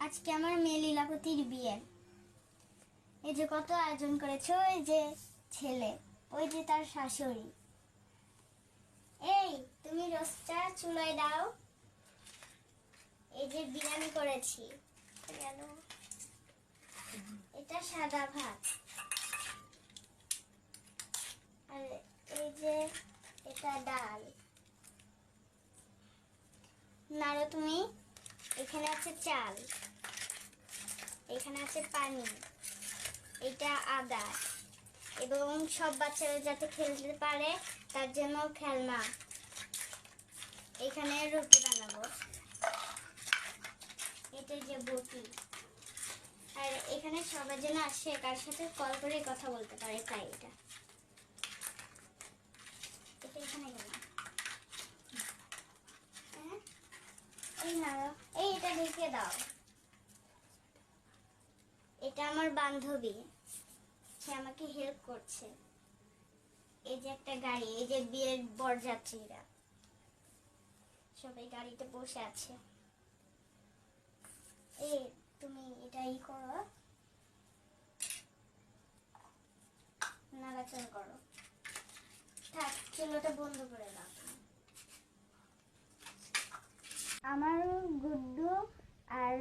আজকে আমার মেয়ে লীলাবতীর বিয়ে। এই যে কত আয়োজন করেছে, ওই যে ছেলে, ওই যে তার শাশুড়ি। এই তুমি রোস্টটা চুলায় দাও। এই যে বিরিয়ানি করেছি, গেল এটা সাদা ভাত, আর এই যে এটা ডাল। নাড়ো তুমি। এখানে আছে চাল, এখানে আছে পানি, এটা আদা, এবং সব বাচ্চারা যাতে খেলতে পারে তার জন্য খেলনা। এখানে রুটি বানাবো, এটা যে বটি, আর এখানে সবার জন্য আসে কার সাথে কল করে কথা বলতে পারে, তাই এটা এখানে গেল। হ্যাঁ, এই নাও, এই এটা ঢেকে দাও। এটা আমার বান্ধবী, সে আমাকে হেল্প করছে। এই যে একটা গাড়ি, এই যে বিয়ের বরযাত্রীরা সবাই গাড়িতে বসে আছে। এই তুমি এটাই করো, নাড়াচাড়া করো। থাক, চুলোটা বন্ধ করে দাও। আমার গুড্ডু আর